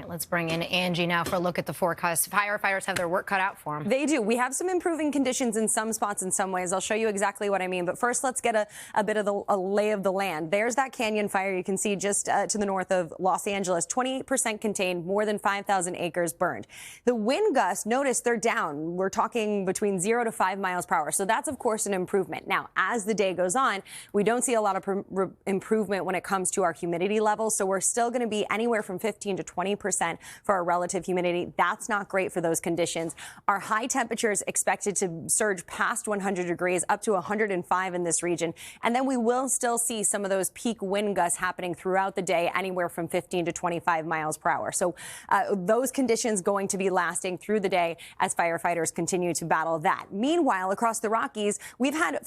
let's bring in Angie now for a look at the forecast. Firefighters have their work cut out for them. They do. We have some improving conditions in some spots in some ways. I'll show you exactly what I mean. But first, let's get a bit of a lay of the land. There's that canyon fire you can see just to the north of Los Angeles. 28% contained, more than 5,000 acres burned. The wind gusts, notice they're down. We're talking between 0 to 5 miles per hour. So that's, of course, an improvement. Now, as the day goes on, we don't see a lot of improvement when it comes to our humidity levels. So we're still going to be anywhere from 15 to 20% for our relative humidity. That's not great for those conditions. Our high temperatures expected to surge past 100 degrees, up to 105 in this region. And then we will still see some of those peak wind gusts happening throughout the day, anywhere from 15 to 25 miles per hour. So those conditions going to be lasting through the day as firefighters continue to battle that. Meanwhile, across the Rockies, we've had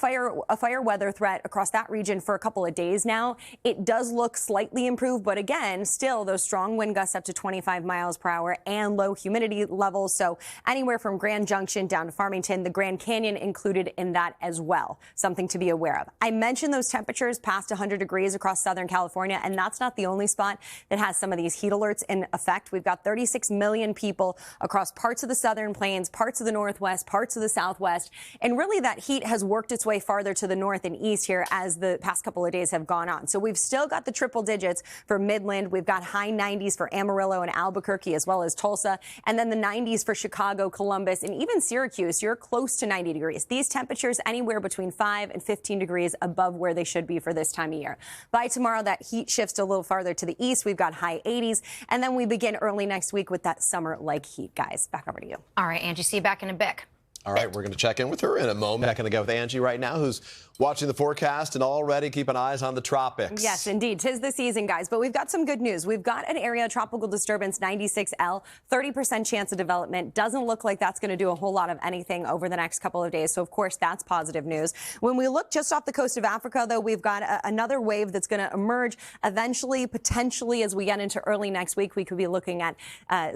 a fire weather threat across that region for a couple of days now. It does look slightly improved, but again, still those strong wind gusts up to 25 miles per hour and low humidity levels. So anywhere from Grand Junction down to Farmington, the Grand Canyon included in that as well. Something to be aware of. I mentioned those temperatures past 100 degrees across Southern California, and that's not the only spot that has some of these heat alerts in effect. We've got 36 million people across parts of the Southern Plains, parts of the Northwest, parts of the Southwest. And really that heat has worked its way farther to the north and east here as the past couple of days have gone on. So we've still got the triple digits for Midland. We've got high 90s for Amarillo and Albuquerque, as well as Tulsa, and then the 90s for Chicago, Columbus, and even Syracuse. You're close to 90 degrees. These temperatures anywhere between 5 and 15 degrees above where they should be for this time of year. By tomorrow, that heat shifts a little farther to the east. We've got high 80s, and then we begin early next week with that summer-like heat, guys. Back over to you. All right, Angie, see you back in a bit. All right, we're going to check in with her in a moment. Back going to go with Angie right now, who's watching the forecast and already keeping eyes on the tropics. Yes, indeed. 'Tis the season, guys. But we've got some good news. We've got an area tropical disturbance 96L, 30% chance of development. Doesn't look like that's going to do a whole lot of anything over the next couple of days. So, of course, that's positive news. When we look just off the coast of Africa, though, we've got another wave that's going to emerge eventually, potentially, as we get into early next week. We could be looking at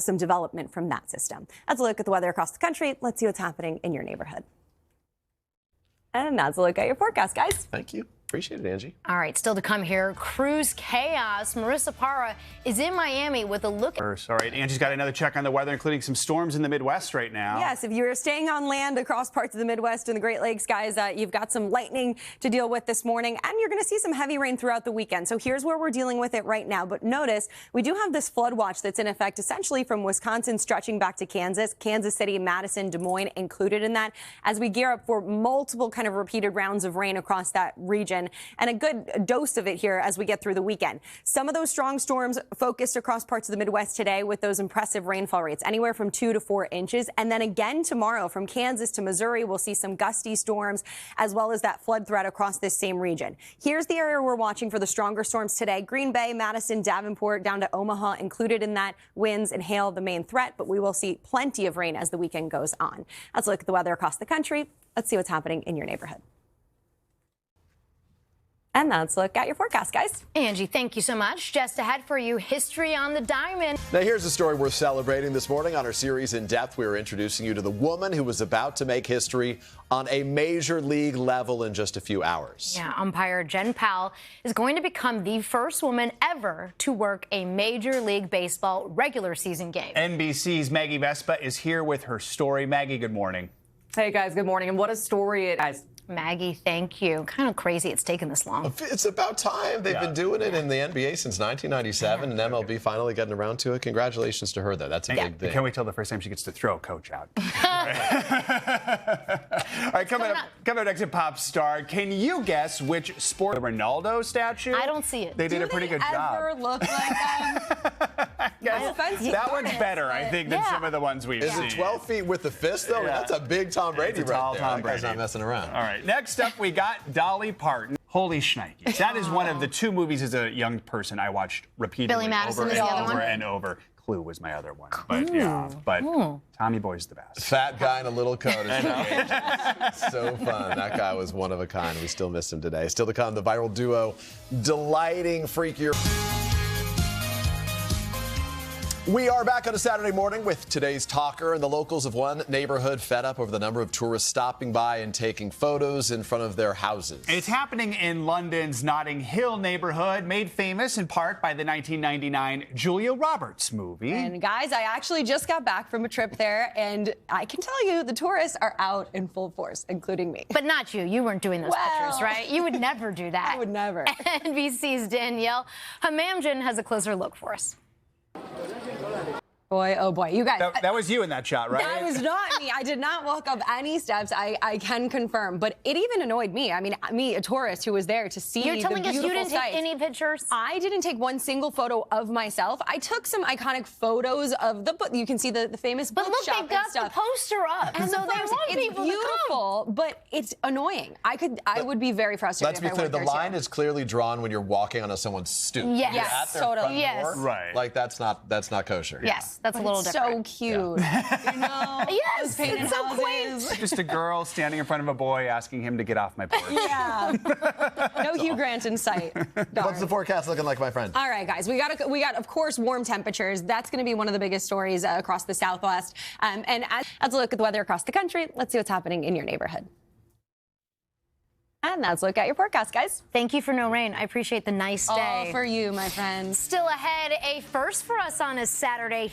some development from that system. Let's look at the weather across the country. Let's see what's happening in your neighborhood. And that's a look at your forecast, guys. Thank you. Appreciate it, Angie. All right, still to come here, cruise chaos. Marissa Parra is in Miami with a look. All right, Angie's got another check on the weather, including some storms in the Midwest right now. Yes, if you're staying on land across parts of the Midwest and the Great Lakes, guys, you've got some lightning to deal with this morning, and you're going to see some heavy rain throughout the weekend. So here's where we're dealing with it right now. But notice, we do have this flood watch that's in effect essentially from Wisconsin stretching back to Kansas, Kansas City, Madison, Des Moines included in that, as we gear up for multiple kind of repeated rounds of rain across that region, and a good dose of it here as we get through the weekend. Some of those strong storms focused across parts of the Midwest today with those impressive rainfall rates, anywhere from 2 to 4 inches. And then again tomorrow from Kansas to Missouri, we'll see some gusty storms as well as that flood threat across this same region. Here's the area we're watching for the stronger storms today. Green Bay, Madison, Davenport, down to Omaha included in that. Winds and hail the main threat, but we will see plenty of rain as the weekend goes on. Let's look at the weather across the country. Let's see what's happening in your neighborhood. And let's look at your forecast, guys. Angie, thank you so much. Just ahead for you, history on the diamond. Now, here's a story we're celebrating this morning on our series In Depth. We are introducing you to the woman who was about to make history on a major league level in just a few hours. Yeah, umpire Jen Powell is going to become the first woman ever to work a Major League Baseball regular season game. NBC's Maggie Vespa is here with her story. Maggie, good morning. Hey, guys, good morning. And what a story it is. Maggie, thank you. Kind of crazy it's taken this long. It's about time. They've been doing it in the NBA since 1997, and MLB finally getting around to it. Congratulations to her, though. That's a big thing. Can't wait till the first time she gets to throw a coach out. All right, coming up next to Pop Star. Can you guess which sport the Ronaldo statue? I don't see it. They did a pretty good job. Ever look like That one's better, I think, than some of the ones we've seen. Is it 12 feet with the fist, though? Yeah. That's a big Tom Brady right there. That guy's not messing around. All right. Next up, we got Dolly Parton. Holy shnikes. That is one of the 2 movies as a young person I watched repeatedly Billy Madison over is and the other over one? and over. Clue was my other one. But Tommy Boy's the best. Fat guy in a little coat is so fun. That guy was one of a kind. We still miss him today. Still to come, the viral duo delighting freakier. We are back on a Saturday morning with today's talker, and the locals of one neighborhood fed up over the number of tourists stopping by and taking photos in front of their houses. It's happening in London's Notting Hill neighborhood, made famous in part by the 1999 Julia Roberts movie. And guys, I actually just got back from a trip there, and I can tell you the tourists are out in full force, including me. But not you. You weren't doing those pictures, right? You would never do that. I would never. NBC's Danielle Hamamdjian has a closer look for us. Boy, oh boy, you guys. That was you in that shot, right? That was not me. I did not walk up any steps. I can confirm, but it even annoyed me. I mean, me, a tourist who was there to see You're telling the us you beautiful didn't take sights. any pictures? I didn't take one single photo of myself. I took some iconic photos of the book. You can see the famous But look, bookshop they've got and stuff. the poster up, And so the they poster, want it's people beautiful, to come. but it's annoying. I would be very frustrated. Let's be if I clear, went the there line too. is clearly drawn when you're walking onto someone's stoop. Yes. You're Yes, at their totally. front Yes. door. Right. Like that's not kosher. Yes, that's a But little it's different. so cute. You know, Yes, those painted it's so houses. Just a girl standing in front of a boy asking him to get off my porch. Yeah. No Hugh Grant in sight. What's Darn. the forecast looking like, my friend? All right, guys, we got of course warm temperatures. That's going to be one of the biggest stories across the Southwest. And as a look at the weather across the country, let's see what's happening in your neighborhood. And let's look at your forecast, guys. Thank you for no rain. I appreciate the nice day. All for you, my friends. Still ahead, a first for us on a Saturday.